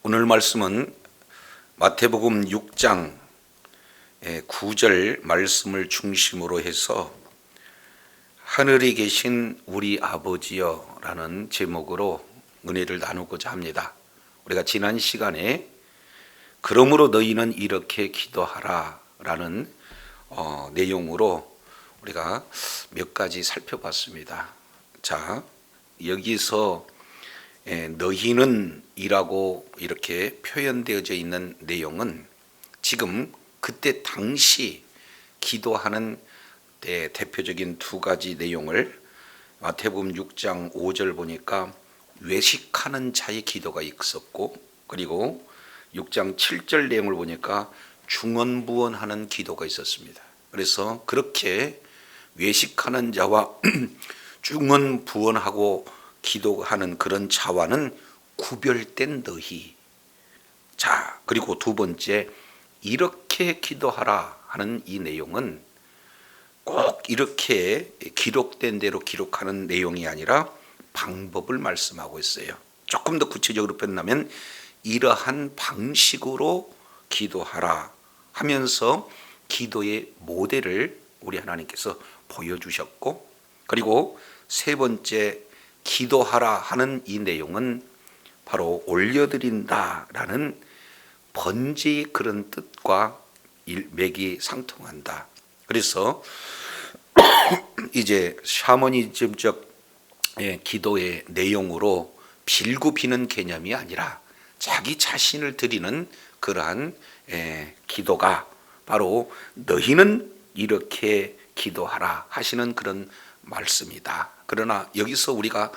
오늘 말씀은 마태복음 6장 9절 말씀을 중심으로 해서 하늘에 계신 우리 아버지여 라는 제목으로 은혜를 나누고자 합니다. 우리가 지난 시간에 그러므로 너희는 이렇게 기도하라 라는 내용으로 우리가 몇 가지 살펴봤습니다. 자, 여기서 너희는 이라고 이렇게 표현되어져 있는 내용은 지금 그때 당시 기도하는 대표적인 두 가지 내용을 마태복음 6장 5절 보니까 외식하는 자의 기도가 있었고, 그리고 6장 7절 내용을 보니까 중언부언하는 기도가 있었습니다. 그래서 그렇게 외식하는 자와 중언부언하고 기도하는 그런 자와는 구별된 너희. 자, 그리고 두 번째, 이렇게 기도하라 하는 이 내용은 꼭 이렇게 기록된 대로 기록하는 내용이 아니라 방법을 말씀하고 있어요. 조금 더 구체적으로 표현하면 이러한 방식으로 기도하라 하면서 기도의 모델을 우리 하나님께서 보여주셨고, 그리고 세 번째, 기도하라 하는 이 내용은 바로 올려드린다라는 번제의 그런 뜻과 맥이 상통한다. 그래서 이제 샤머니즘적 기도의 내용으로 빌고 비는 개념이 아니라 자기 자신을 드리는 그러한 기도가 바로 너희는 이렇게 기도하라 하시는 그런 말씀이다. 그러나 여기서 우리가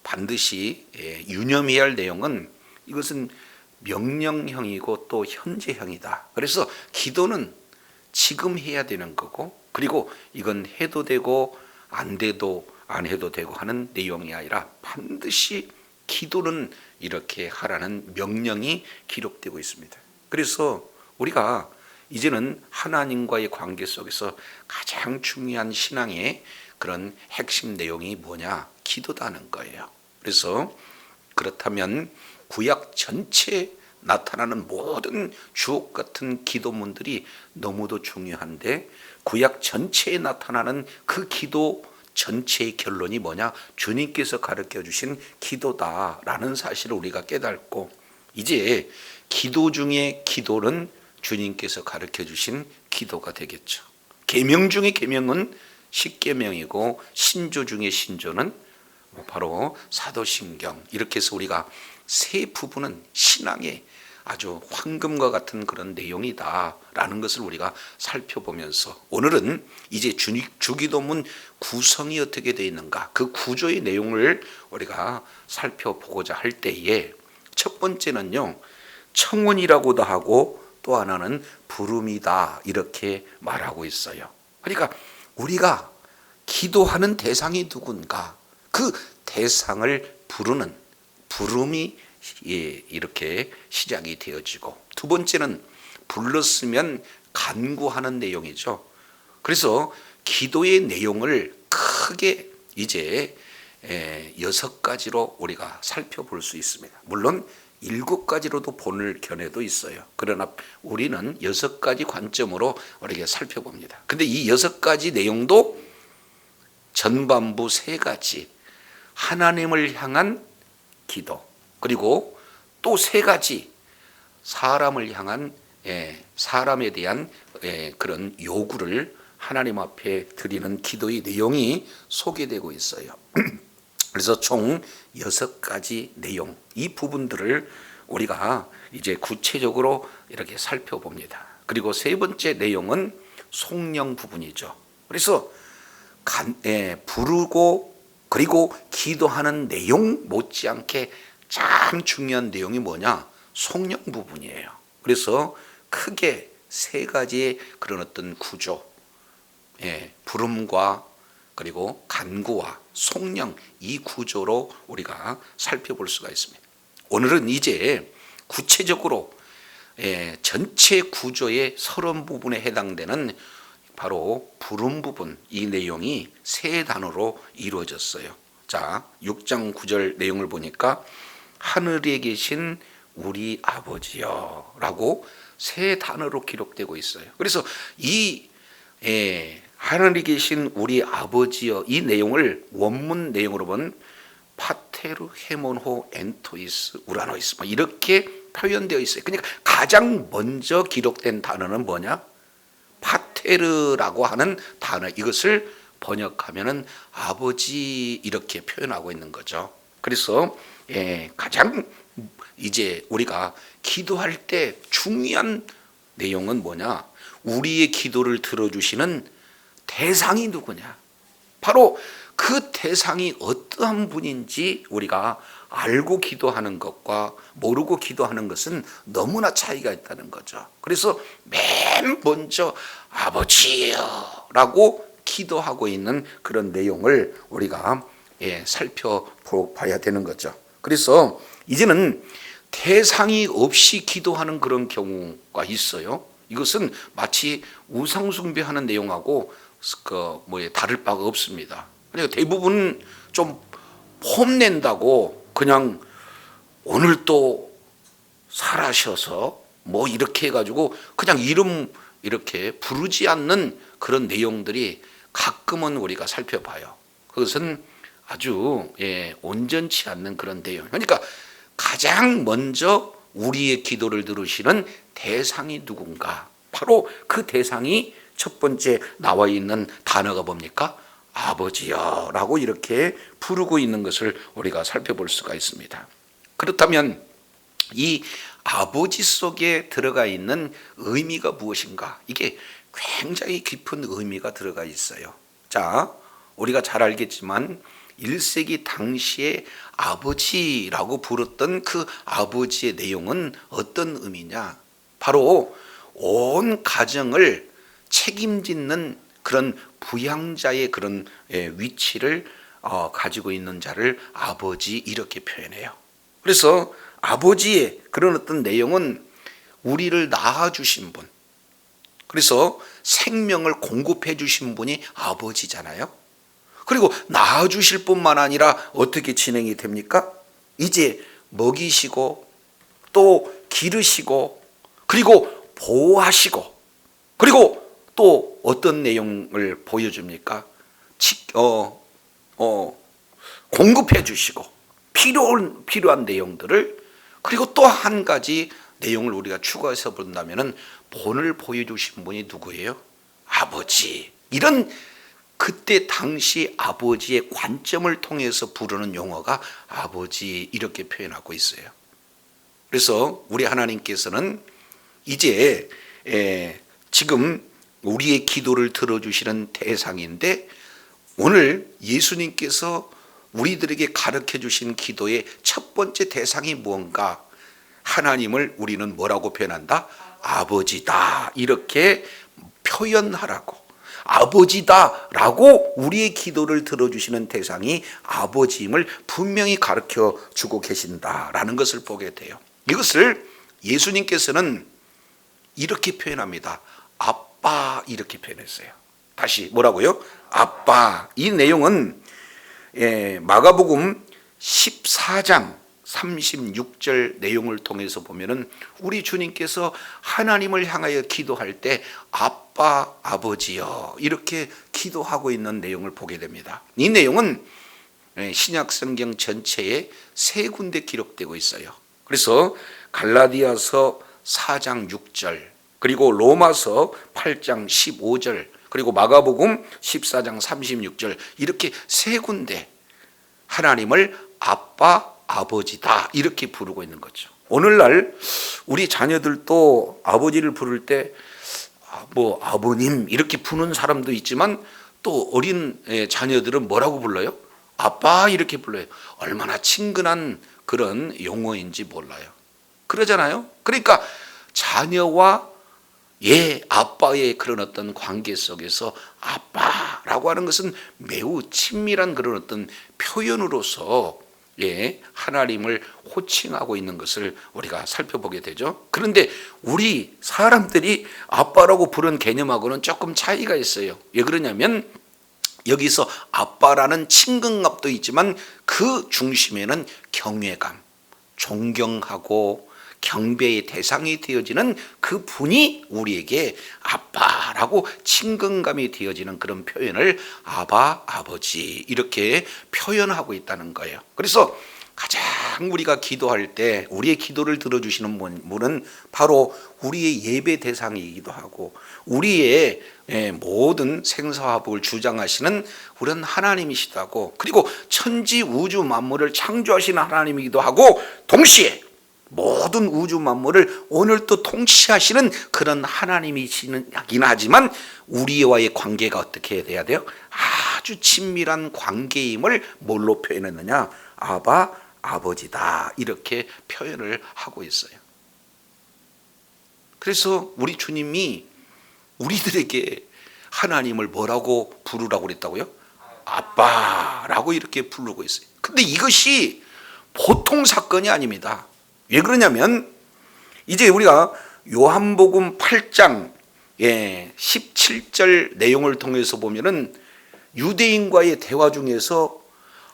반드시 유념해야 할 내용은 이것은 명령형이고 또 현재형이다. 그래서 기도는 지금 해야 되는 거고, 그리고 이건 해도 되고 안 해도 되고 하는 내용이 아니라 반드시 기도는 이렇게 하라는 명령이 기록되고 있습니다. 그래서 우리가 이제는 하나님과의 관계 속에서 가장 중요한 신앙의 그런 핵심 내용이 뭐냐? 기도다는 거예요. 그래서 그렇다면 구약 전체에 나타나는 모든 주옥 같은 기도문들이 너무도 중요한데, 구약 전체에 나타나는 그 기도 전체의 결론이 뭐냐? 주님께서 가르쳐 주신 기도다라는 사실을 우리가 깨닫고, 이제 기도 중에 기도는 주님께서 가르쳐 주신 기도가 되겠죠. 계명 중에 계명은 십계명이고, 신조 중에 신조는 바로 사도신경. 이렇게 해서 우리가 세 부분은 신앙의 아주 황금과 같은 그런 내용이다라는 것을 우리가 살펴보면서, 오늘은 이제 주기도문 구성이 어떻게 되어 있는가, 그 구조의 내용을 우리가 살펴보고자 할 때에 첫 번째는요, 청원이라고도 하고 또 하나는 부름이다 이렇게 말하고 있어요. 그러니까 우리가 기도하는 대상이 누군가, 그 대상을 부르는 부름이 이렇게 시작이 되어지고, 두 번째는 불렀으면 간구하는 내용이죠. 그래서 기도의 내용을 크게 이제 6가지로 우리가 살펴볼 수 있습니다. 물론 7가지로도 본을 견해도 있어요. 그러나 우리는 6가지 관점으로 우리가 살펴봅니다. 근데 이 6가지 내용도 전반부 3가지, 하나님을 향한 기도, 그리고 또 3가지, 사람을 향한 사람에 대한 그런 요구를 하나님 앞에 드리는 기도의 내용이 소개되고 있어요. 그래서 총 6가지 내용, 이 부분들을 우리가 이제 구체적으로 이렇게 살펴봅니다. 그리고 세 번째 내용은 속령 부분이죠. 그래서 부르고 그리고 기도하는 내용 못지않게 참 중요한 내용이 뭐냐? 속령 부분이에요. 그래서 크게 3가지의 그런 어떤 구조, 부름과 그리고 간구와 속령, 이 구조로 우리가 살펴볼 수가 있습니다. 오늘은 이제 구체적으로 전체 구조의 서론 부분에 해당되는 바로 부름 부분, 이 내용이 3단어로 이루어졌어요. 자, 6장 9절 내용을 보니까 하늘에 계신 우리 아버지여 라고 세 단어로 기록되고 있어요. 그래서 이 하늘에 계신 우리 아버지여, 이 내용을 원문 내용으로 보면 파테르 헤몬호 엔토이스 우라노이스 이렇게 표현되어 있어요. 그러니까 가장 먼저 기록된 단어는 뭐냐? 파테르라고 하는 단어, 이것을 번역하면은 아버지 이렇게 표현하고 있는 거죠. 그래서 가장 이제 우리가 기도할 때 중요한 내용은 뭐냐? 우리의 기도를 들어주시는 대상이 누구냐? 바로 그 대상이 어떠한 분인지 우리가 알고 기도하는 것과 모르고 기도하는 것은 너무나 차이가 있다는 거죠. 그래서 맨 먼저 아버지여 라고 기도하고 있는 그런 내용을 우리가 살펴봐야 되는 거죠. 그래서 이제는 대상이 없이 기도하는 그런 경우가 있어요. 이것은 마치 우상숭배하는 내용하고 다를 바가 없습니다. 그러니까 대부분 좀 폼낸다고 그냥 오늘 또 살아셔서 이렇게 해가지고 그냥 이름 이렇게 부르지 않는 그런 내용들이 가끔은 우리가 살펴봐요. 그것은 아주 온전치 않는 그런 내용. 그러니까 가장 먼저 우리의 기도를 들으시는 대상이 누군가? 바로 그 대상이 첫 번째 나와 있는 단어가 뭡니까? 아버지여 라고 이렇게 부르고 있는 것을 우리가 살펴볼 수가 있습니다. 그렇다면 이 아버지 속에 들어가 있는 의미가 무엇인가? 이게 굉장히 깊은 의미가 들어가 있어요. 자, 우리가 잘 알겠지만 1세기 당시에 아버지라고 부르던 그 아버지의 내용은 어떤 의미냐? 바로 온 가정을 책임짓는 그런 부양자의 그런 위치를 가지고 있는 자를 아버지 이렇게 표현해요. 그래서 아버지의 그런 어떤 내용은 우리를 낳아주신 분, 그래서 생명을 공급해 주신 분이 아버지잖아요. 그리고 낳아주실 뿐만 아니라 어떻게 진행이 됩니까? 이제 먹이시고 또 기르시고 그리고 보호하시고 그리고 또 어떤 내용을 보여줍니까? 공급해 주시고 필요한 내용들을, 그리고 또 한 가지 내용을 우리가 추가해서 본다면은 본을 보여주신 분이 누구예요? 아버지. 이런 그때 당시 아버지의 관점을 통해서 부르는 용어가 아버지 이렇게 표현하고 있어요. 그래서 우리 하나님께서는 이제 지금 우리의 기도를 들어주시는 대상인데, 오늘 예수님께서 우리들에게 가르쳐 주신 기도의 첫 번째 대상이 무언가? 하나님을 우리는 뭐라고 표현한다? 아버지다 이렇게 표현하라고. 아버지다라고 우리의 기도를 들어주시는 대상이 아버지임을 분명히 가르쳐 주고 계신다라는 것을 보게 돼요. 이것을 예수님께서는 이렇게 표현합니다. 아빠 이렇게 표현했어요. 다시 뭐라고요? 아빠. 이 내용은 마가복음 14장 36절 내용을 통해서 보면은 우리 주님께서 하나님을 향하여 기도할 때 아빠 아버지여 이렇게 기도하고 있는 내용을 보게 됩니다. 이 내용은 신약 성경 전체에 세 군데 기록되고 있어요. 그래서 갈라디아서 4장 6절, 그리고 로마서 8장 15절, 그리고 마가복음 14장 36절, 이렇게 세 군데 하나님을 아빠 아버지다 이렇게 부르고 있는 거죠. 오늘날 우리 자녀들도 아버지를 부를 때 아버님 이렇게 부르는 사람도 있지만, 또 어린 자녀들은 뭐라고 불러요? 아빠 이렇게 불러요. 얼마나 친근한 그런 용어인지 몰라요. 그러잖아요. 그러니까 자녀와 아빠의 그런 어떤 관계 속에서 아빠라고 하는 것은 매우 친밀한 그런 어떤 표현으로서 하나님을 호칭하고 있는 것을 우리가 살펴보게 되죠. 그런데 우리 사람들이 아빠라고 부르는 개념하고는 조금 차이가 있어요. 왜 그러냐면 여기서 아빠라는 친근감도 있지만 그 중심에는 경외감, 존경하고 경배의 대상이 되어지는 그 분이 우리에게 아빠라고 친근감이 되어지는 그런 표현을 아바, 아버지 이렇게 표현하고 있다는 거예요. 그래서 가장 우리가 기도할 때 우리의 기도를 들어주시는 분은 바로 우리의 예배 대상이기도 하고 우리의 모든 생사화복을 주장하시는 우리는 하나님이시기도 하고, 그리고 천지 우주 만물을 창조하시는 하나님이기도 하고, 동시에 모든 우주 만물을 오늘 또 통치하시는 그런 하나님이시긴 하지만 우리와의 관계가 어떻게 돼야 돼요? 아주 친밀한 관계임을 뭘로 표현했느냐? 아바, 아버지다 이렇게 표현을 하고 있어요. 그래서 우리 주님이 우리들에게 하나님을 뭐라고 부르라고 그랬다고요? 아빠라고 이렇게 부르고 있어요. 근데 이것이 보통 사건이 아닙니다. 왜 그러냐면 이제 우리가 요한복음 8장 17절 내용을 통해서 보면은 유대인과의 대화 중에서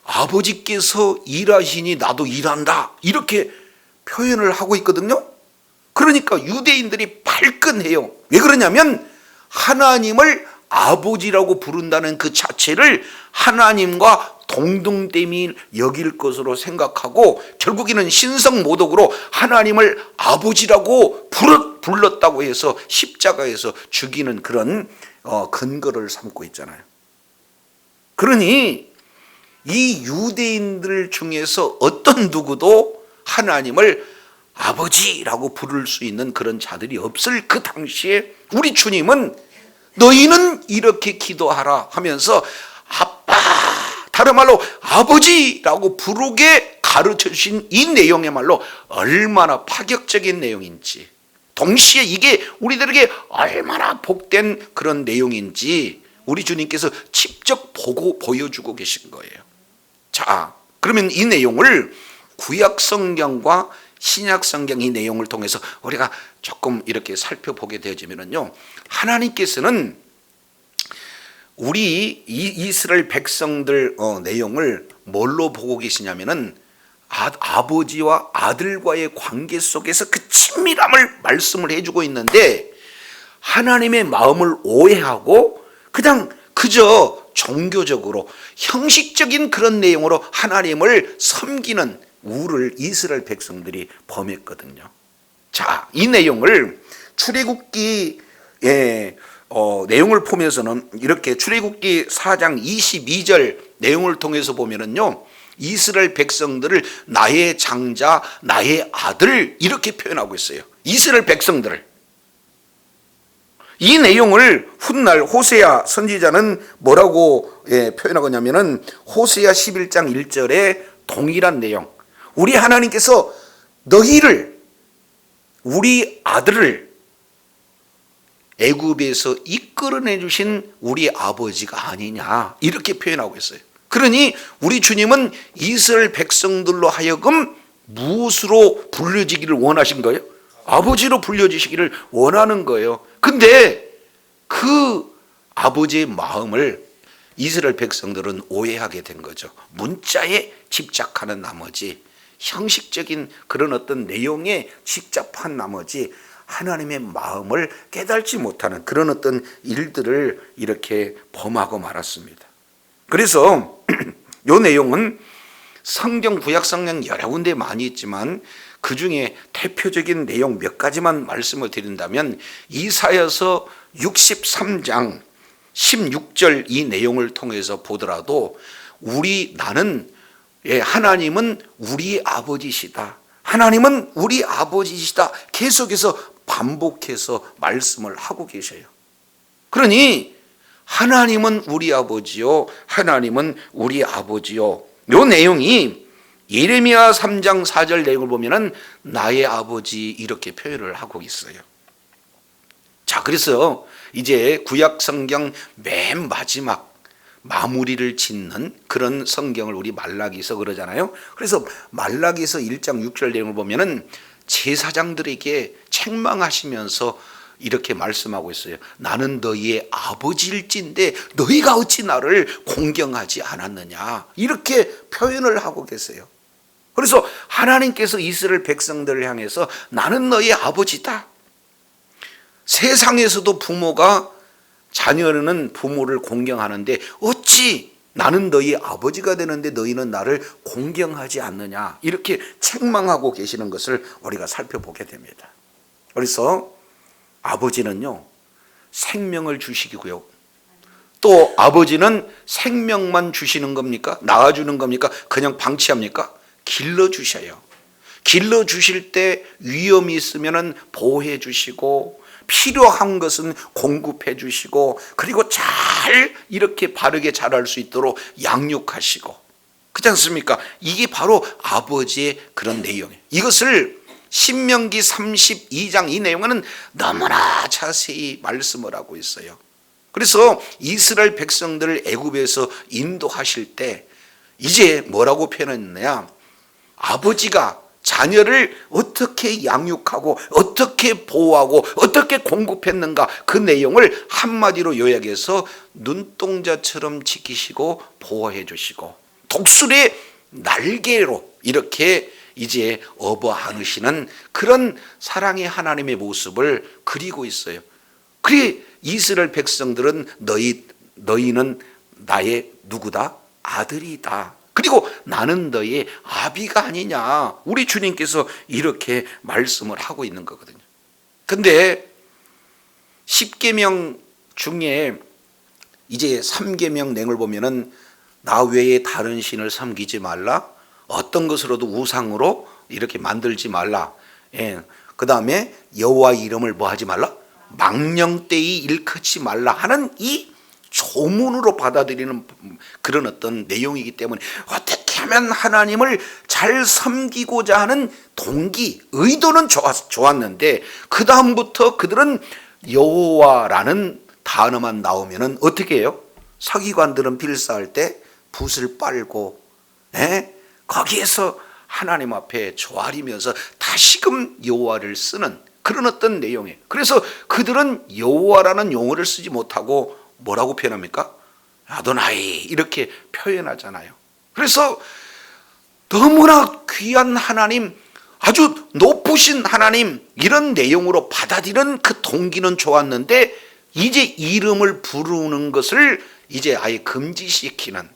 아버지께서 일하시니 나도 일한다 이렇게 표현을 하고 있거든요. 그러니까 유대인들이 발끈해요. 왜 그러냐면 하나님을 아버지라고 부른다는 그 자체를 하나님과 동등됨이 여길 것으로 생각하고 결국에는 신성모독으로 하나님을 아버지라고 불렀다고 해서 십자가에서 죽이는 그런 근거를 삼고 있잖아요. 그러니 이 유대인들 중에서 어떤 누구도 하나님을 아버지라고 부를 수 있는 그런 자들이 없을 그 당시에 우리 주님은 너희는 이렇게 기도하라 하면서 아빠, 다른 말로 아버지라고 부르게 가르쳐 주신 이 내용이야말로 얼마나 파격적인 내용인지, 동시에 이게 우리들에게 얼마나 복된 그런 내용인지 우리 주님께서 직접 보고 보여주고 계신 거예요. 자, 그러면 이 내용을 구약 성경과 신약 성경 이 내용을 통해서 우리가 조금 이렇게 살펴보게 되어지면요, 하나님께서는 우리 이스라엘 백성들 내용을 뭘로 보고 계시냐면은 아버지와 아들과의 관계 속에서 그 친밀함을 말씀을 해주고 있는데, 하나님의 마음을 오해하고 그저 종교적으로 형식적인 그런 내용으로 하나님을 섬기는 우를 이스라엘 백성들이 범했거든요. 자, 이 내용을 출애굽기 내용을 보면서는 이렇게 출애굽기 4장 22절 내용을 통해서 보면은요, 이스라엘 백성들을 나의 장자, 나의 아들 이렇게 표현하고 있어요. 이스라엘 백성들을. 이 내용을 훗날 호세아 선지자는 뭐라고 표현하고 있냐면은 호세아 11장 1절에 동일한 내용, 우리 하나님께서 너희를, 우리 아들을 애굽에서 이끌어내 주신 우리 아버지가 아니냐 이렇게 표현하고 있어요. 그러니 우리 주님은 이스라엘 백성들로 하여금 무엇으로 불려지기를 원하신 거예요? 아버지로 불려지시기를 원하는 거예요. 근데 그 아버지의 마음을 이스라엘 백성들은 오해하게 된 거죠. 문자에 집착하는 나머지, 형식적인 그런 어떤 내용에 집착한 나머지 하나님의 마음을 깨닫지 못하는 그런 어떤 일들을 이렇게 범하고 말았습니다. 그래서 이 내용은 성경, 구약 성경 여러 군데 많이 있지만 그 중에 대표적인 내용 몇 가지만 말씀을 드린다면 이사야서 63장 16절 이 내용을 통해서 보더라도 하나님은 우리 아버지시다, 하나님은 우리 아버지시다 계속해서 반복해서 말씀을 하고 계셔요. 그러니 하나님은 우리 아버지요, 하나님은 우리 아버지요, 이 내용이 예레미야 3장 4절 내용을 보면은 나의 아버지 이렇게 표현을 하고 있어요. 자, 그래서 이제 구약 성경 맨 마지막 마무리를 짓는 그런 성경을 우리 말라기서 그러잖아요. 그래서 말라기서 1장 6절 내용을 보면은 제사장들에게 책망하시면서 이렇게 말씀하고 있어요. 나는 너희의 아버지일진데 너희가 어찌 나를 공경하지 않았느냐 이렇게 표현을 하고 계세요. 그래서 하나님께서 이스라엘 백성들을 향해서 나는 너희 아버지다. 세상에서도 부모가 자녀는 부모를 공경하는데 어찌 나는 너희 아버지가 되는데 너희는 나를 공경하지 않느냐, 이렇게 책망하고 계시는 것을 우리가 살펴보게 됩니다. 그래서 아버지는요, 생명을 주시고요, 또 아버지는 생명만 주시는 겁니까? 낳아주는 겁니까? 그냥 방치합니까? 길러주셔요. 길러주실 때 위험이 있으면 보호해 주시고, 필요한 것은 공급해 주시고, 그리고 잘 이렇게 바르게 자랄 수 있도록 양육하시고, 그렇지 않습니까? 이게 바로 아버지의 그런 내용이에요. 이것을 신명기 32장 이 내용은 너무나 자세히 말씀을 하고 있어요. 그래서 이스라엘 백성들을 애굽에서 인도하실 때 이제 뭐라고 표현했느냐, 아버지가 자녀를 어떻게 양육하고 어떻게 보호하고 어떻게 공급했는가, 그 내용을 한마디로 요약해서 눈동자처럼 지키시고 보호해 주시고 독수리의 날개로 이렇게 이제 업어 안으시는 그런 사랑의 하나님의 모습을 그리고 있어요. 그래 이스라엘 백성들은 너희는 나의 누구다? 아들이다. 그리고 나는 너의 아비가 아니냐, 우리 주님께서 이렇게 말씀을 하고 있는 거거든요. 근데 10계명 중에 이제 3계명 내용을 보면은 나 외에 다른 신을 섬기지 말라, 어떤 것으로도 우상으로 이렇게 만들지 말라, 그 다음에 여호와 이름을 뭐 하지 말라, 망령되이 일컫지 말라 하는 이 조문으로 받아들이는 그런 어떤 내용이기 때문에 어떻게 하면 하나님을 잘 섬기고자 하는 동기, 의도는 좋았는데 그 다음부터 그들은 여호와라는 단어만 나오면은 어떻게 해요? 서기관들은 빌사할 때 붓을 빨고 거기에서 하나님 앞에 조아리면서 다시금 여호와를 쓰는 그런 어떤 내용이에요. 그래서 그들은 여호와라는 용어를 쓰지 못하고 뭐라고 표현합니까? 아도나이 이렇게 표현하잖아요. 그래서 너무나 귀한 하나님, 아주 높으신 하나님, 이런 내용으로 받아들이는 그 동기는 좋았는데 이제 이름을 부르는 것을 이제 아예 금지시키는,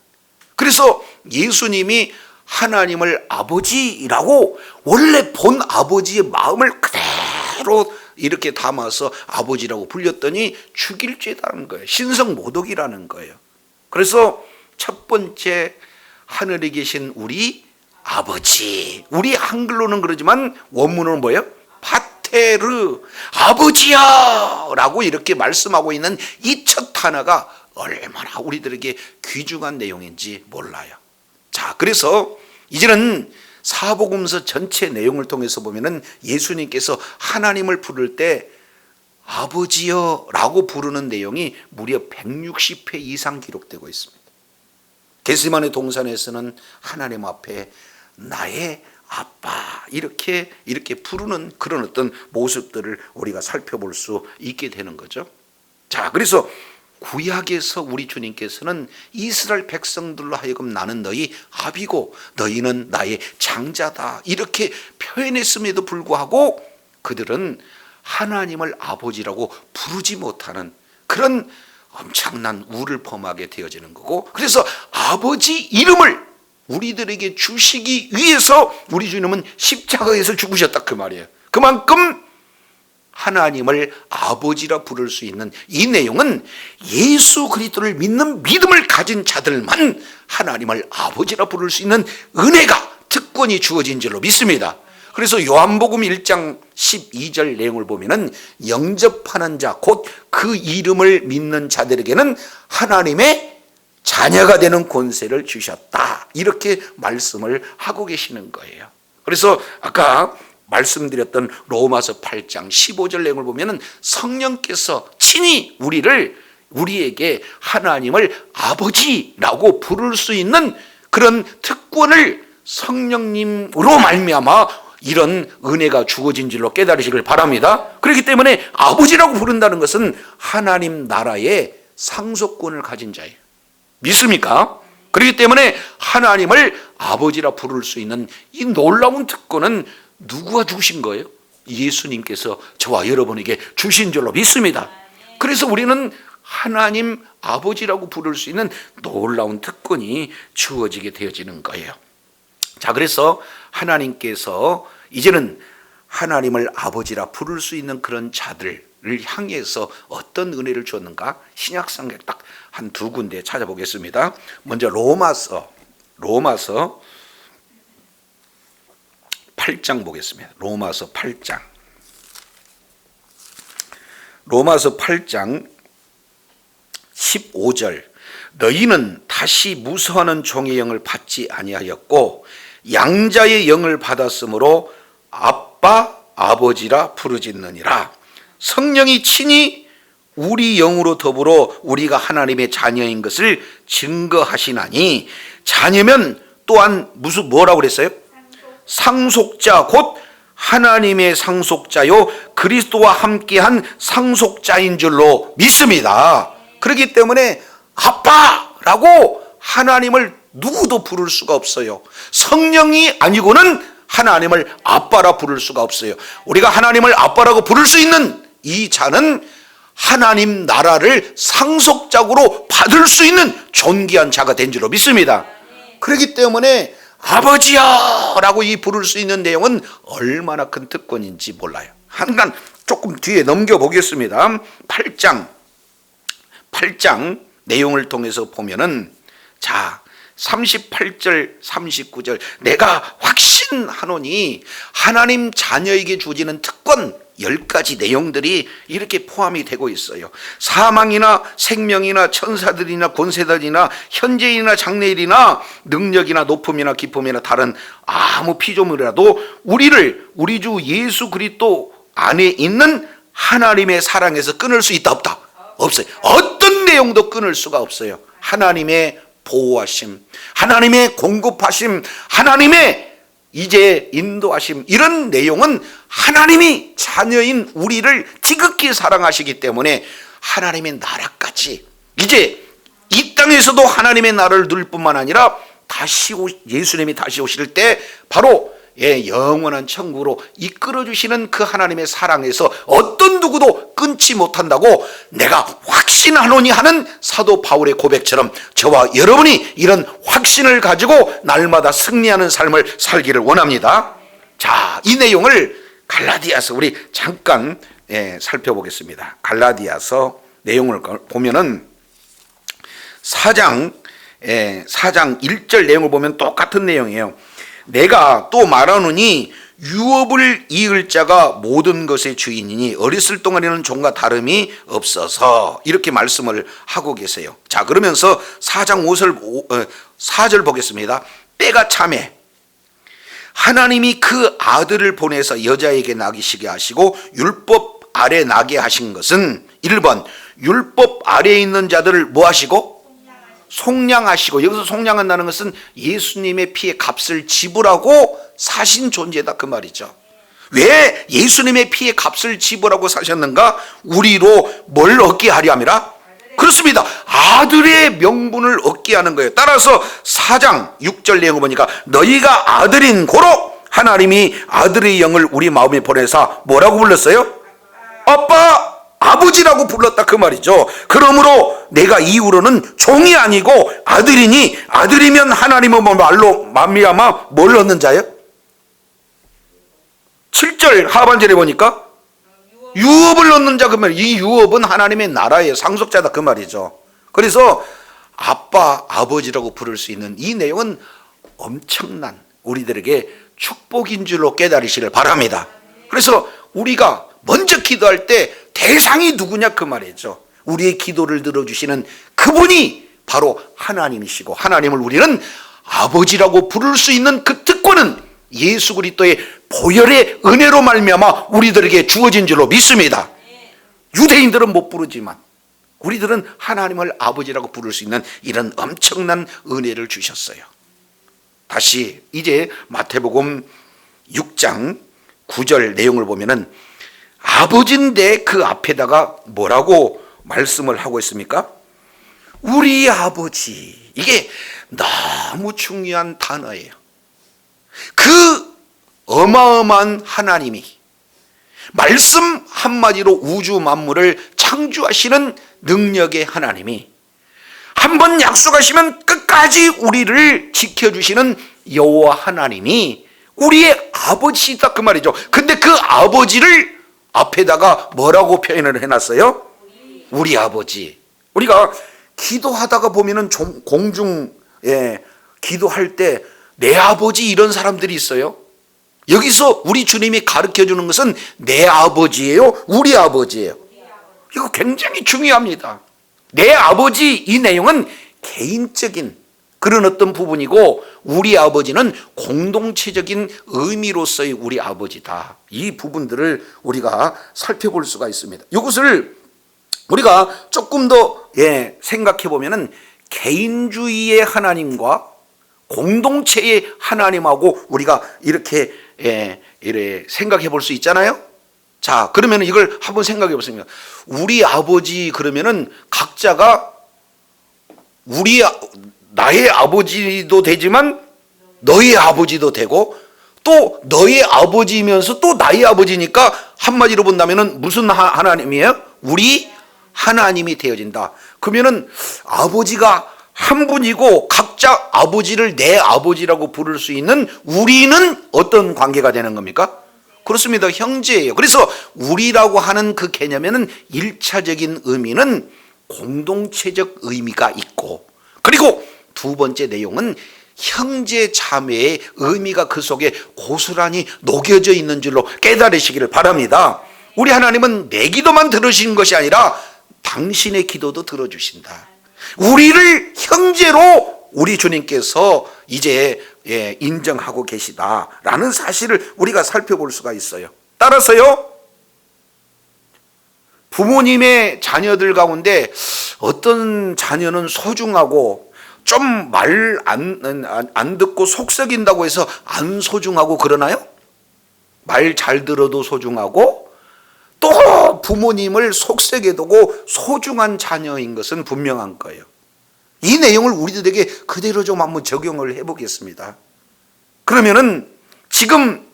그래서 예수님이 하나님을 아버지라고 원래 본 아버지의 마음을 그대로 이렇게 담아서 아버지라고 불렸더니 죽일 죄라는 거예요. 신성모독이라는 거예요. 그래서 첫 번째, 하늘에 계신 우리 아버지, 우리 한글로는 그러지만 원문은 뭐예요? 파테르, 아버지야 라고 이렇게 말씀하고 있는 이 첫 하나가 얼마나 우리들에게 귀중한 내용인지 몰라요. 자, 그래서 이제는 사복음서 전체 내용을 통해서 보면은 예수님께서 하나님을 부를 때 아버지여 라고 부르는 내용이 무려 160회 이상 기록되고 있습니다. 겟세마네 동산에서는 하나님 앞에 나의 아빠 이렇게 부르는 그런 어떤 모습들을 우리가 살펴볼 수 있게 되는 거죠. 자, 그래서 구약에서 우리 주님께서는 이스라엘 백성들로 하여금 나는 너희 아비고 너희는 나의 장자다 이렇게 표현했음에도 불구하고 그들은 하나님을 아버지라고 부르지 못하는 그런 엄청난 우를 범하게 되어지는 거고, 그래서 아버지 이름을 우리들에게 주시기 위해서 우리 주님은 십자가에서 죽으셨다 그 말이에요. 그만큼 하나님을 아버지라 부를 수 있는 이 내용은 예수 그리스도를 믿는 믿음을 가진 자들만 하나님을 아버지라 부를 수 있는 은혜가, 특권이 주어진 줄로 믿습니다. 그래서 요한복음 1장 12절 내용을 보면은 영접하는 자, 곧 그 이름을 믿는 자들에게는 하나님의 자녀가 되는 권세를 주셨다 이렇게 말씀을 하고 계시는 거예요. 그래서 아까 말씀드렸던 로마서 8장 15절 내용을 보면은 성령께서 친히 우리에게 하나님을 아버지라고 부를 수 있는 그런 특권을 성령님으로 말미암아 이런 은혜가 주어진 줄로 깨달으시길 바랍니다. 그렇기 때문에 아버지라고 부른다는 것은 하나님 나라의 상속권을 가진 자예요. 믿습니까? 그렇기 때문에 하나님을 아버지라 부를 수 있는 이 놀라운 특권은 누구가 주신 거예요? 예수님께서 저와 여러분에게 주신 줄로 믿습니다. 그래서 우리는 하나님 아버지라고 부를 수 있는 놀라운 특권이 주어지게 되어지는 거예요. 자, 그래서 하나님께서 이제는 하나님을 아버지라 부를 수 있는 그런 자들을 향해서 어떤 은혜를 주었는가? 신약성경 딱 한 두 군데 찾아보겠습니다. 먼저 로마서 8장 보겠습니다. 로마서 8장 15절. 너희는 다시 무서워하는 종의 영을 받지 아니하였고 양자의 영을 받았으므로 아빠 아버지라 부르짖느니라. 성령이 친히 우리 영으로 더불어 우리가 하나님의 자녀인 것을 증거하시나니, 자녀면 또한 뭐라고 그랬어요? 상속자, 곧 하나님의 상속자요 그리스도와 함께한 상속자인 줄로 믿습니다. 그렇기 때문에 아빠라고 하나님을 누구도 부를 수가 없어요. 성령이 아니고는 하나님을 아빠라 부를 수가 없어요. 우리가 하나님을 아빠라고 부를 수 있는 이 자는 하나님 나라를 상속적으로 받을 수 있는 존귀한 자가 된 줄로 믿습니다. 그렇기 때문에 아버지야 라고 이 부를 수 있는 내용은 얼마나 큰 특권인지 몰라요. 한간 조금 뒤에 넘겨보겠습니다. 8장 내용을 통해서 보면은, 자 38절 39절 내가 확신하노니, 하나님 자녀에게 주어지는 특권 10가지 내용들이 이렇게 포함이 되고 있어요. 사망이나 생명이나 천사들이나 권세들이나 현재이나 장래일이나 능력이나 높음이나 기쁨이나 다른 아무 피조물이라도 우리 주 예수 그리스도 안에 있는 하나님의 사랑에서 끊을 수 있다 없다? 없어요. 어떤 내용도 끊을 수가 없어요. 하나님의 보호하심, 하나님의 공급하심, 하나님의 이제 인도하심, 이런 내용은 하나님이 자녀인 우리를 지극히 사랑하시기 때문에 하나님의 나라까지, 이제 이 땅에서도 하나님의 나라를 누릴 뿐만 아니라 예수님이 다시 오실 때 바로 영원한 천국으로 이끌어주시는 그 하나님의 사랑에서 어떤 누구도 끊지 못한다고 내가 확신하노니 하는 사도 바울의 고백처럼 저와 여러분이 이런 확신을 가지고 날마다 승리하는 삶을 살기를 원합니다. 자, 이 내용을 갈라디아서 우리 잠깐 살펴보겠습니다. 갈라디아서 내용을 보면은 4장 1절 내용을 보면 똑같은 내용이에요. 내가 또 말하노니 유업을 이을 자가 모든 것의 주인이니 어렸을 동안에는 종과 다름이 없어서, 이렇게 말씀을 하고 계세요. 자, 그러면서 4장 4절 보겠습니다. 때가 참에 하나님이 그 아들을 보내서 여자에게 나기시게 하시고 율법 아래 나게 하신 것은 1번 율법 아래에 있는 자들을 뭐 하시고? 속량하시고, 여기서 속량한다는 것은 예수님의 피의 값을 지불하고 사신 존재다 그 말이죠. 왜 예수님의 피의 값을 지불하고 사셨는가? 우리로 뭘 얻게 하려 함이라? 그렇습니다. 아들의 명분을 얻게 하는 거예요. 따라서 4장 6절 내용을 보니까 너희가 아들인 고로 하나님이 아들의 영을 우리 마음에 보내사 뭐라고 불렀어요? 아빠, 아버지라고 불렀다 그 말이죠. 그러므로 내가 이후로는 종이 아니고 아들이니, 아들이면 하나님의 말로 말미암아 뭘 얻는 자예요? 7절 하반절에 보니까 유업을 얻는 자 그 말. 이 유업은 하나님의 나라의 상속자다 그 말이죠. 그래서 아빠, 아버지라고 부를 수 있는 이 내용은 엄청난 우리들에게 축복인 줄로 깨달으시길 바랍니다. 그래서 우리가 먼저 기도할 때 대상이 누구냐 그 말이죠. 우리의 기도를 들어주시는 그분이 바로 하나님이시고, 하나님을 우리는 아버지라고 부를 수 있는 그 특권은 예수 그리스도의 보혈의 은혜로 말미암아 우리들에게 주어진 줄로 믿습니다. 유대인들은 못 부르지만 우리들은 하나님을 아버지라고 부를 수 있는 이런 엄청난 은혜를 주셨어요. 다시 이제 마태복음 6장 9절 내용을 보면은 아버지인데 그 앞에다가 뭐라고 말씀을 하고 있습니까? 우리 아버지, 이게 너무 중요한 단어예요. 그 어마어마한 하나님이 말씀 한마디로 우주 만물을 창조하시는 능력의 하나님이 한번 약속하시면 끝까지 우리를 지켜주시는 여호와 하나님이 우리의 아버지다, 그 말이죠. 근데 그 아버지를 앞에다가 뭐라고 표현을 해놨어요? 우리 아버지. 우리가 기도하다가 보면은 공중에 기도할 때 내 아버지 이런 사람들이 있어요. 여기서 우리 주님이 가르쳐 주는 것은 내 아버지예요, 우리 아버지예요. 이거 굉장히 중요합니다. 내 아버지, 이 내용은 개인적인 그런 어떤 부분이고, 우리 아버지는 공동체적인 의미로서의 우리 아버지다. 이 부분들을 우리가 살펴볼 수가 있습니다. 이것을 우리가 조금 더 생각해 보면은 개인주의의 하나님과 공동체의 하나님하고 우리가 이렇게 생각해 볼 수 있잖아요. 자, 그러면 이걸 한번 생각해 보세요. 우리 아버지 그러면은 각자가 나의 아버지도 되지만 너의 아버지도 되고, 또 너의 아버지면서 또 나의 아버지니까 한마디로 본다면은 무슨 하나님이에요? 우리 하나님이 되어진다. 그러면은 아버지가 한 분이고 각자 아버지를 내 아버지라고 부를 수 있는 우리는 어떤 관계가 되는 겁니까? 그렇습니다. 형제예요. 그래서 우리라고 하는 그 개념에는 1차적인 의미는 공동체적 의미가 있고, 그리고 두 번째 내용은 형제 자매의 의미가 그 속에 고스란히 녹여져 있는 줄로 깨달으시기를 바랍니다. 우리 하나님은 내 기도만 들으시는 것이 아니라 당신의 기도도 들어주신다. 우리를 형제로 우리 주님께서 이제 인정하고 계시다라는 사실을 우리가 살펴볼 수가 있어요. 따라서요, 부모님의 자녀들 가운데 어떤 자녀는 소중하고 좀 말 안 듣고 속썩인다고 해서 안 소중하고 그러나요? 말 잘 들어도 소중하고, 또 부모님을 속색에 두고 소중한 자녀인 것은 분명한 거예요. 이 내용을 우리들에게 그대로 좀 한번 적용을 해보겠습니다. 그러면은 지금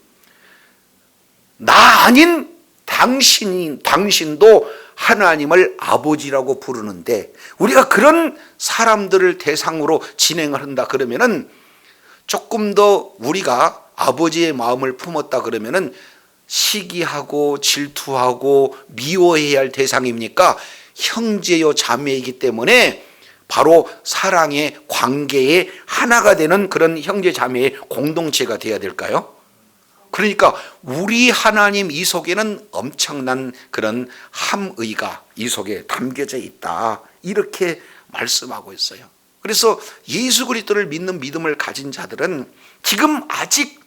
나 아닌 당신도 하나님을 아버지라고 부르는데, 우리가 그런 사람들을 대상으로 진행을 한다 그러면은 조금 더 우리가 아버지의 마음을 품었다 그러면은 시기하고 질투하고 미워해야 할 대상입니까? 형제요 자매이기 때문에 바로 사랑의 관계의 하나가 되는 그런 형제 자매의 공동체가 되어야 될까요? 그러니까 우리 하나님 이 속에는 엄청난 그런 함의가 이 속에 담겨져 있다, 이렇게 말씀하고 있어요. 그래서 예수 그리스도를 믿는 믿음을 가진 자들은 지금 아직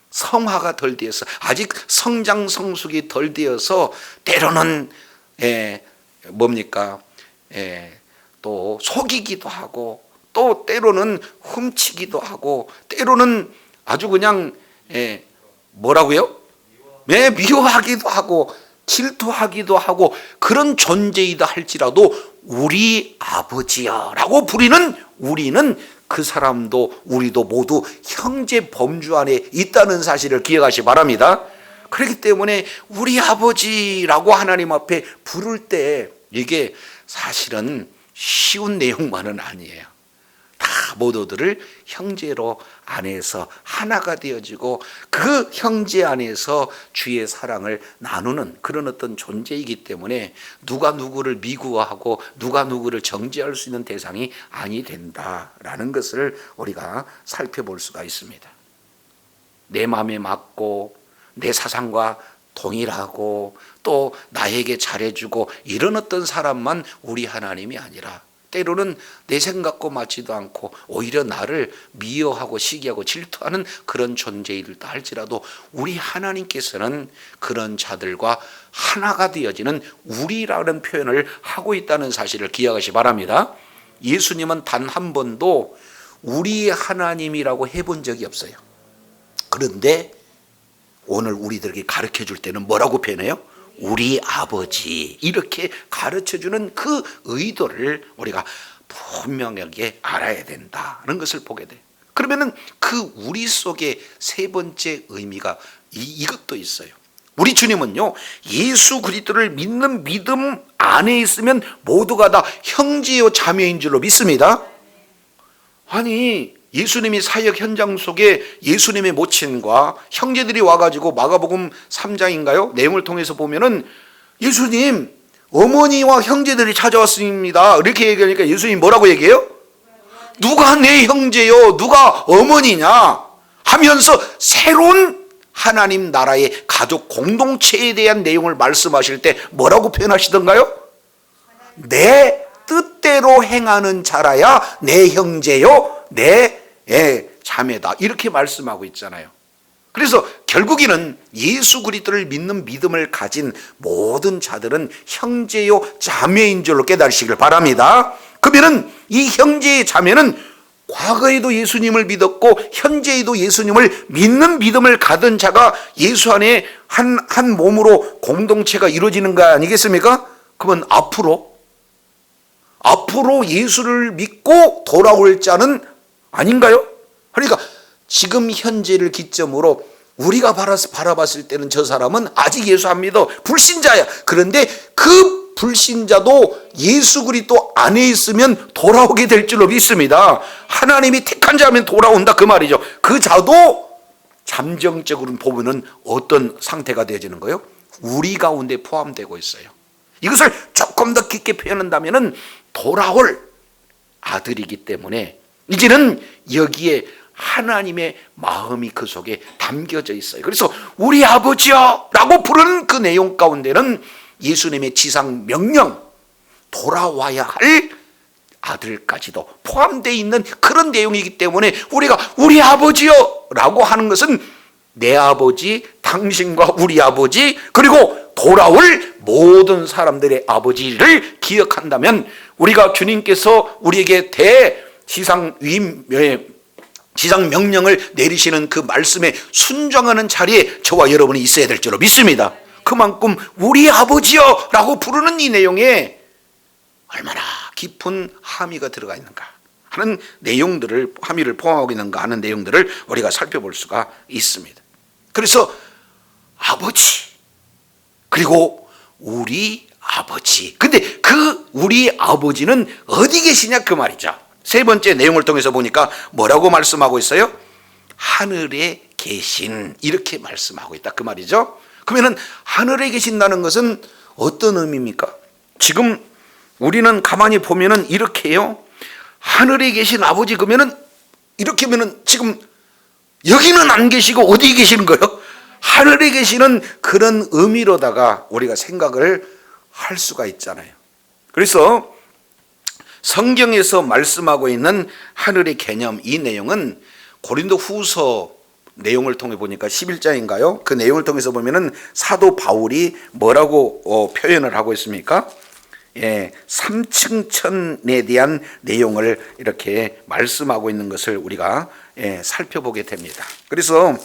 성화가 덜 되어서, 아직 성장 성숙이 덜 되어서 때로는 또 속이기도 하고, 또 때로는 훔치기도 하고, 때로는 아주 그냥 뭐라고요? 미워하기도 하고 질투하기도 하고 그런 존재이다 할지라도 우리 아버지야라고 부리는 우리는, 그 사람도 우리도 모두 형제 범주 안에 있다는 사실을 기억하시기 바랍니다. 그렇기 때문에 우리 아버지라고 하나님 앞에 부를 때 이게 사실은 쉬운 내용만은 아니에요. 다 모두들을 형제로 안에서 하나가 되어지고 그 형제 안에서 주의 사랑을 나누는 그런 어떤 존재이기 때문에 누가 누구를 미워하고 누가 누구를 정죄할 수 있는 대상이 아니 된다라는 것을 우리가 살펴볼 수가 있습니다. 내 마음에 맞고 내 사상과 동일하고 또 나에게 잘해주고 이런 어떤 사람만 우리 하나님이 아니라, 때로는 내 생각과 맞지도 않고 오히려 나를 미워하고 시기하고 질투하는 그런 존재이다 할지라도 우리 하나님께서는 그런 자들과 하나가 되어지는 우리라는 표현을 하고 있다는 사실을 기억하시기 바랍니다. 예수님은 단 한 번도 우리 하나님이라고 해본 적이 없어요. 그런데 오늘 우리들에게 가르쳐 줄 때는 뭐라고 표현해요? 우리 아버지, 이렇게 가르쳐 주는 그 의도를 우리가 분명하게 알아야 된다는 것을 보게 돼요. 그러면은 그 우리 속에 세 번째 의미가 이것도 있어요. 우리 주님은요, 예수 그리스도를 믿는 믿음 안에 있으면 모두가 다 형제요 자매인 줄로 믿습니다. 아니, 예수님이 사역 현장 속에 예수님의 모친과 형제들이 와가지고 마가복음 3장인가요? 내용을 통해서 보면은 예수님, 어머니와 형제들이 찾아왔습니다. 이렇게 얘기하니까 예수님 뭐라고 얘기해요? 누가 내 형제요? 누가 어머니냐? 하면서 새로운 하나님 나라의 가족 공동체에 대한 내용을 말씀하실 때 뭐라고 표현하시던가요? 내 뜻대로 행하는 자라야 내 형제요, 내 자매다. 이렇게 말씀하고 있잖아요. 그래서 결국에는 예수 그리스도를 믿는 믿음을 가진 모든 자들은 형제요 자매인 줄로 깨달으시길 바랍니다. 그러면은 이 형제의 자매는 과거에도 예수님을 믿었고 현재에도 예수님을 믿는 믿음을 가진 자가 예수 안에 한 몸으로 공동체가 이루어지는 거 아니겠습니까? 그러면 앞으로 예수를 믿고 돌아올 자는 아닌가요? 그러니까 지금 현재를 기점으로 우리가 바라봤을 때는 저 사람은 아직 예수 안 믿어, 불신자야. 그런데 그 불신자도 예수 그리스도 안에 있으면 돌아오게 될 줄로 믿습니다. 하나님이 택한 자면 돌아온다 그 말이죠. 그 자도 잠정적으로 보면은 어떤 상태가 되어지는 거예요? 우리 가운데 포함되고 있어요. 이것을 조금 더 깊게 표현한다면은 돌아올 아들이기 때문에 이제는 여기에 하나님의 마음이 그 속에 담겨져 있어요. 그래서 우리 아버지여 라고 부르는 그 내용 가운데는 예수님의 지상 명령, 돌아와야 할 아들까지도 포함되어 있는 그런 내용이기 때문에 우리가 우리 아버지여 라고 하는 것은 내 아버지, 당신과 우리 아버지, 그리고 돌아올 모든 사람들의 아버지를 기억한다면 우리가 주님께서 우리에게 지상 명령을 내리시는 그 말씀에 순종하는 자리에 저와 여러분이 있어야 될 줄로 믿습니다. 그만큼 우리 아버지여 라고 부르는 이 내용에 얼마나 깊은 함의가 들어가 있는가 하는 내용들을, 함의를 포함하고 있는가 하는 내용들을 우리가 살펴볼 수가 있습니다. 그래서 아버지, 그리고 우리 아버지. 근데 그 우리 아버지는 어디 계시냐 그 말이죠. 세 번째 내용을 통해서 보니까 뭐라고 말씀하고 있어요? 하늘에 계신, 이렇게 말씀하고 있다 그 말이죠. 그러면 하늘에 계신다는 것은 어떤 의미입니까? 지금 우리는 가만히 보면은 이렇게요. 하늘에 계신 아버지 그러면은 이렇게 하면은 지금 여기는 안 계시고 어디 계시는 거예요? 하늘에 계시는 그런 의미로다가 우리가 생각을 할 수가 있잖아요. 그래서 성경에서 말씀하고 있는 하늘의 개념, 이 내용은 고린도 후서 내용을 통해 보니까 11장인가요? 그 내용을 통해서 보면은 사도 바울이 뭐라고 표현을 하고 있습니까? 3층 천에 대한 내용을 이렇게 말씀하고 있는 것을 우리가 살펴보게 됩니다. 그래서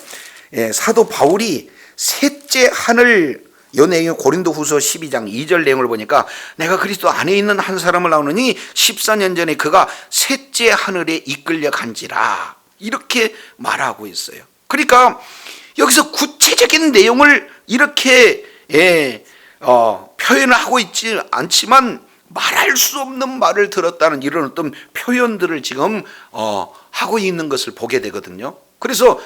사도 바울이 셋째 하늘, 이 내용이 고린도 후서 12장 2절 내용을 보니까 내가 그리스도 안에 있는 한 사람을 나오느니 14년 전에 그가 셋째 하늘에 이끌려 간지라, 이렇게 말하고 있어요. 그러니까 여기서 구체적인 내용을 이렇게 표현을 하고 있지 않지만 말할 수 없는 말을 들었다는 이런 어떤 표현들을 지금 하고 있는 것을 보게 되거든요. 그래서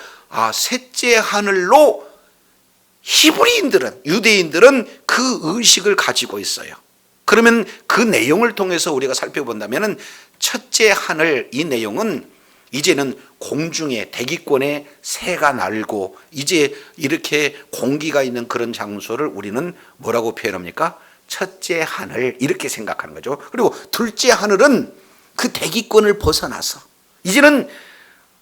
셋째 하늘로 히브리인들은, 유대인들은 그 의식을 가지고 있어요. 그러면 그 내용을 통해서 우리가 살펴본다면 첫째 하늘, 이 내용은 이제는 공중에 대기권에 새가 날고 이제 이렇게 공기가 있는 그런 장소를 우리는 뭐라고 표현합니까? 첫째 하늘, 이렇게 생각하는 거죠. 그리고 둘째 하늘은 그 대기권을 벗어나서 이제는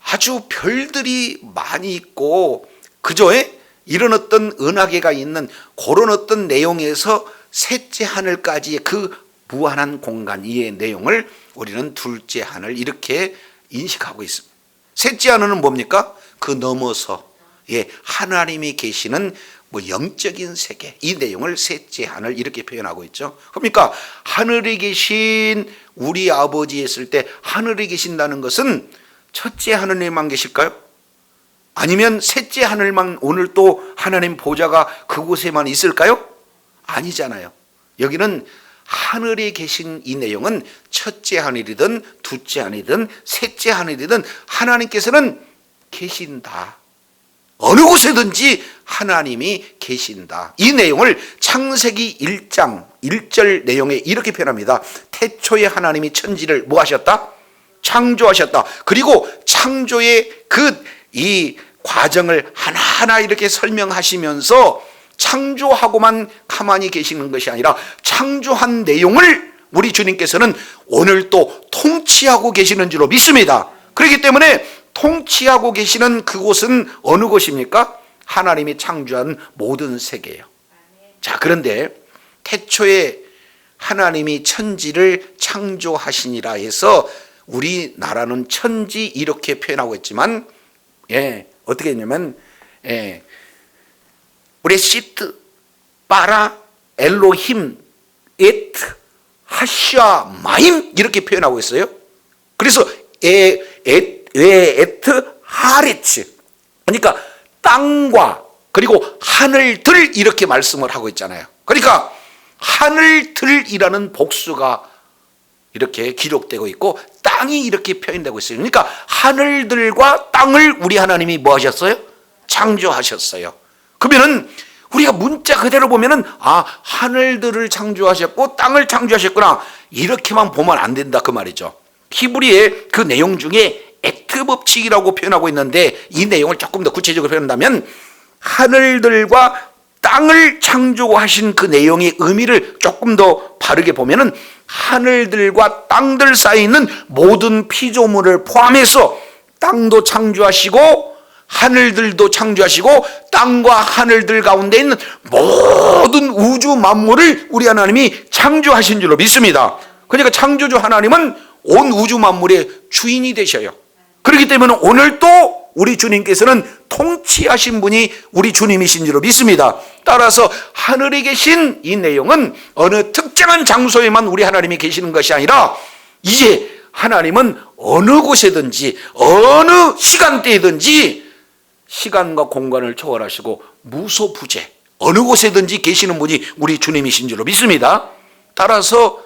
아주 별들이 많이 있고 그저에 이런 어떤 은하계가 있는 그런 어떤 내용에서 셋째 하늘까지의 그 무한한 공간, 이 내용을 우리는 둘째 하늘, 이렇게 인식하고 있습니다. 셋째 하늘은 뭡니까? 그 넘어서 하나님이 계시는 영적인 세계, 이 내용을 셋째 하늘, 이렇게 표현하고 있죠. 그러니까 하늘에 계신 우리 아버지 했을 때 하늘에 계신다는 것은 첫째 하늘에만 계실까요? 아니면 셋째 하늘만 오늘 또 하나님 보좌가 그곳에만 있을까요? 아니잖아요. 여기는 하늘에 계신 이 내용은 첫째 하늘이든 둘째 하늘이든 셋째 하늘이든 하나님께서는 계신다. 어느 곳에든지 하나님이 계신다. 이 내용을 창세기 1장 1절 내용에 이렇게 표현합니다. 태초에 하나님이 천지를 뭐 하셨다? 창조하셨다. 그리고 창조의 이 과정을 하나하나 이렇게 설명하시면서 창조하고만 가만히 계시는 것이 아니라 창조한 내용을 우리 주님께서는 오늘 또 통치하고 계시는 줄로 믿습니다. 그렇기 때문에 통치하고 계시는 그곳은 어느 곳입니까? 하나님이 창조한 모든 세계예요. 자, 그런데 태초에 하나님이 천지를 창조하시니라 해서 우리나라는 천지 이렇게 표현하고 있지만 어떻게 했냐면 브레시트 바라 엘로힘 에트 하샤 마임 이렇게 표현하고 있어요. 그래서 에트 하레츠, 그러니까 땅과 그리고 하늘들 이렇게 말씀을 하고 있잖아요. 그러니까 하늘들이라는 복수가 이렇게 기록되고 있고 땅이 이렇게 표현되고 있어요. 그러니까 하늘들과 땅을 우리 하나님이 뭐 하셨어요? 창조하셨어요. 그러면은 우리가 문자 그대로 보면은 하늘들을 창조하셨고 땅을 창조하셨구나 이렇게만 보면 안 된다 그 말이죠. 히브리의 그 내용 중에 에트 법칙이라고 표현하고 있는데 이 내용을 조금 더 구체적으로 표현한다면 하늘들과 땅을 창조하신 그 내용의 의미를 조금 더 바르게 보면은 하늘들과 땅들 사이에 있는 모든 피조물을 포함해서 땅도 창조하시고 하늘들도 창조하시고 땅과 하늘들 가운데 있는 모든 우주 만물을 우리 하나님이 창조하신 줄로 믿습니다. 그러니까 창조주 하나님은 온 우주 만물의 주인이 되셔요. 그렇기 때문에 오늘 또 우리 주님께서는 통치하신 분이 우리 주님이신 줄로 믿습니다. 따라서 하늘에 계신 이 내용은 어느 특정한 장소에만 우리 하나님이 계시는 것이 아니라 이제 하나님은 어느 곳에든지 어느 시간대이든지 시간과 공간을 초월하시고 무소부재 어느 곳에든지 계시는 분이 우리 주님이신 줄로 믿습니다. 따라서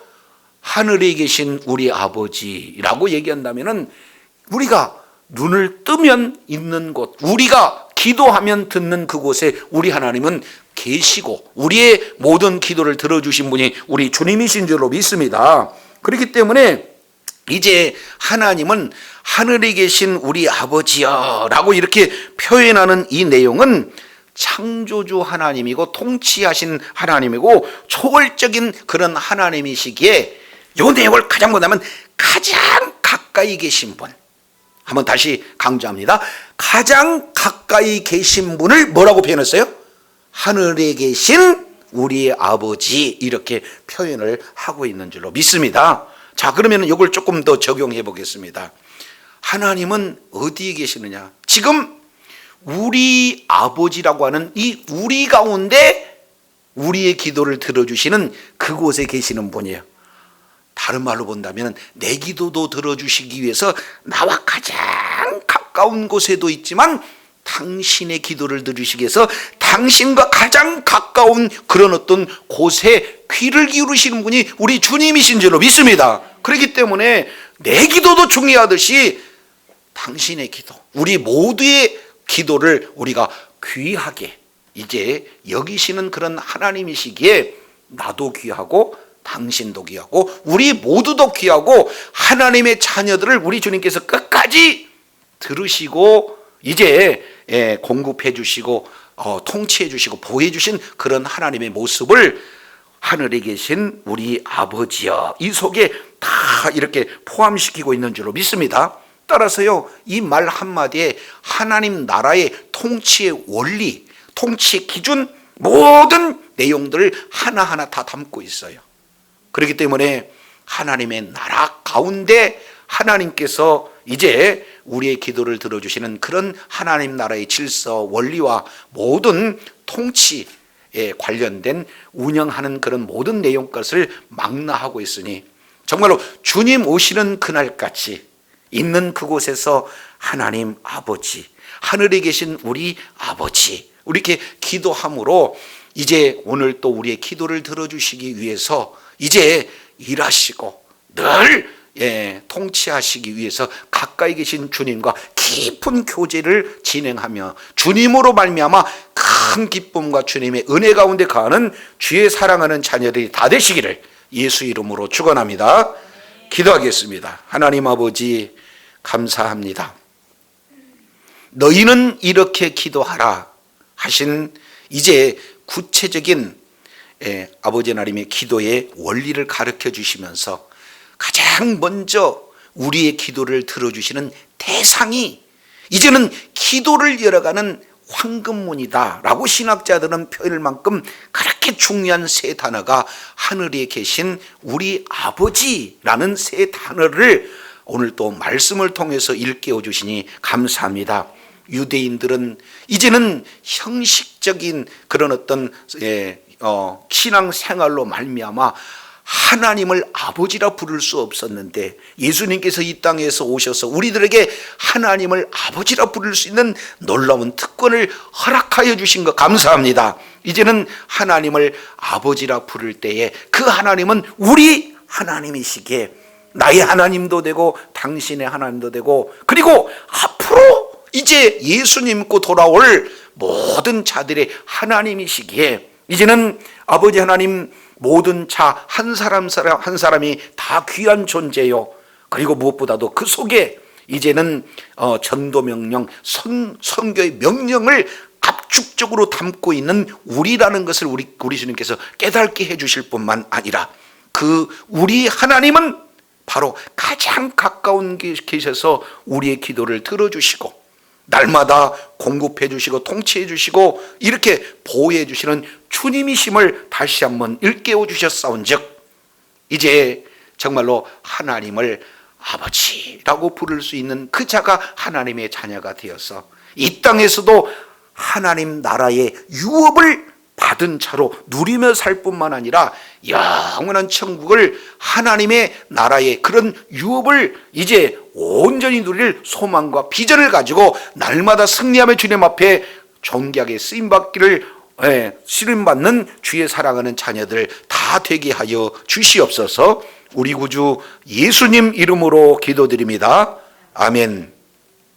하늘에 계신 우리 아버지라고 얘기한다면은 우리가 눈을 뜨면 있는 곳, 우리가 기도하면 듣는 그곳에 우리 하나님은 계시고 우리의 모든 기도를 들어주신 분이 우리 주님이신 줄로 믿습니다. 그렇기 때문에 이제 하나님은 하늘에 계신 우리 아버지여 라고 이렇게 표현하는 이 내용은 창조주 하나님이고 통치하신 하나님이고 초월적인 그런 하나님이시기에 이 내용을 가장 본다면 가장 가까이 계신 분, 한번 다시 강조합니다. 가장 가까이 계신 분을 뭐라고 표현했어요? 하늘에 계신 우리의 아버지 이렇게 표현을 하고 있는 줄로 믿습니다. 자, 그러면 이걸 조금 더 적용해 보겠습니다. 하나님은 어디에 계시느냐? 지금 우리 아버지라고 하는 이 우리 가운데 우리의 기도를 들어주시는 그곳에 계시는 분이에요. 다른 말로 본다면 내 기도도 들어주시기 위해서 나와 가장 가까운 곳에도 있지만 당신의 기도를 들으시기 위해서 당신과 가장 가까운 그런 어떤 곳에 귀를 기울이시는 분이 우리 주님이신 줄로 믿습니다. 그렇기 때문에 내 기도도 중요하듯이 당신의 기도, 우리 모두의 기도를 우리가 귀하게 이제 여기시는 그런 하나님이시기에 나도 귀하고 당신도 귀하고 우리 모두도 귀하고 하나님의 자녀들을 우리 주님께서 끝까지 들으시고 이제 공급해 주시고 통치해 주시고 보호해 주신 그런 하나님의 모습을 하늘에 계신 우리 아버지여 이 속에 다 이렇게 포함시키고 있는 줄로 믿습니다. 따라서요, 이 말 한마디에 하나님 나라의 통치의 원리, 통치의 기준, 모든 내용들을 하나하나 다 담고 있어요. 그렇기 때문에 하나님의 나라 가운데 하나님께서 이제 우리의 기도를 들어주시는 그런 하나님 나라의 질서, 원리와 모든 통치에 관련된 운영하는 그런 모든 내용 것을 망라하고 있으니 정말로 주님 오시는 그날까지 있는 그곳에서 하나님 아버지, 하늘에 계신 우리 아버지, 이렇게 기도함으로 이제 오늘 또 우리의 기도를 들어주시기 위해서 이제 일하시고 늘 통치하시기 위해서 가까이 계신 주님과 깊은 교제를 진행하며 주님으로 말미암아 큰 기쁨과 주님의 은혜 가운데 가는 주의 사랑하는 자녀들이 다 되시기를 예수 이름으로 축원합니다. 기도하겠습니다. 하나님 아버지 감사합니다. 너희는 이렇게 기도하라 하신 이제 구체적인 아버지 하나님의 기도의 원리를 가르쳐 주시면서 가장 먼저 우리의 기도를 들어주시는 대상이 이제는 기도를 열어가는 황금문이다 라고 신학자들은 표현할 만큼 그렇게 중요한 세 단어가 하늘에 계신 우리 아버지라는 세 단어를 오늘 또 말씀을 통해서 일깨워 주시니 감사합니다. 유대인들은 이제는 형식적인 그런 어떤 신앙생활로 말미암아 하나님을 아버지라 부를 수 없었는데 예수님께서 이 땅에서 오셔서 우리들에게 하나님을 아버지라 부를 수 있는 놀라운 특권을 허락하여 주신 것 감사합니다. 이제는 하나님을 아버지라 부를 때에 그 하나님은 우리 하나님이시기에 나의 하나님도 되고 당신의 하나님도 되고 그리고 앞으로 이제 예수님 믿고 돌아올 모든 자들의 하나님이시기에 이제는 아버지 하나님 모든 자 한 사람이 다 귀한 존재요. 그리고 무엇보다도 그 속에 이제는 전도 명령, 선교의 명령을 압축적으로 담고 있는 우리라는 것을 우리 주님께서 깨닫게 해주실 뿐만 아니라 그 우리 하나님은 바로 가장 가까운 게 계셔서 우리의 기도를 들어주시고 날마다 공급해 주시고 통치해 주시고 이렇게 보호해 주시는 주님이심을 다시 한번 일깨워 주셨사온즉 이제 정말로 하나님을 아버지라고 부를 수 있는 그 자가 하나님의 자녀가 되어서 이 땅에서도 하나님 나라의 유업을 받은 차로 누리며 살 뿐만 아니라 영원한 천국을 하나님의 나라의 그런 유업을 이제 온전히 누릴 소망과 비전을 가지고 날마다 승리하며 주님 앞에 존귀하게 쓰임받기를 쓰임받는 주의 사랑하는 자녀들 다 되게 하여 주시옵소서. 우리 구주 예수님 이름으로 기도드립니다. 아멘.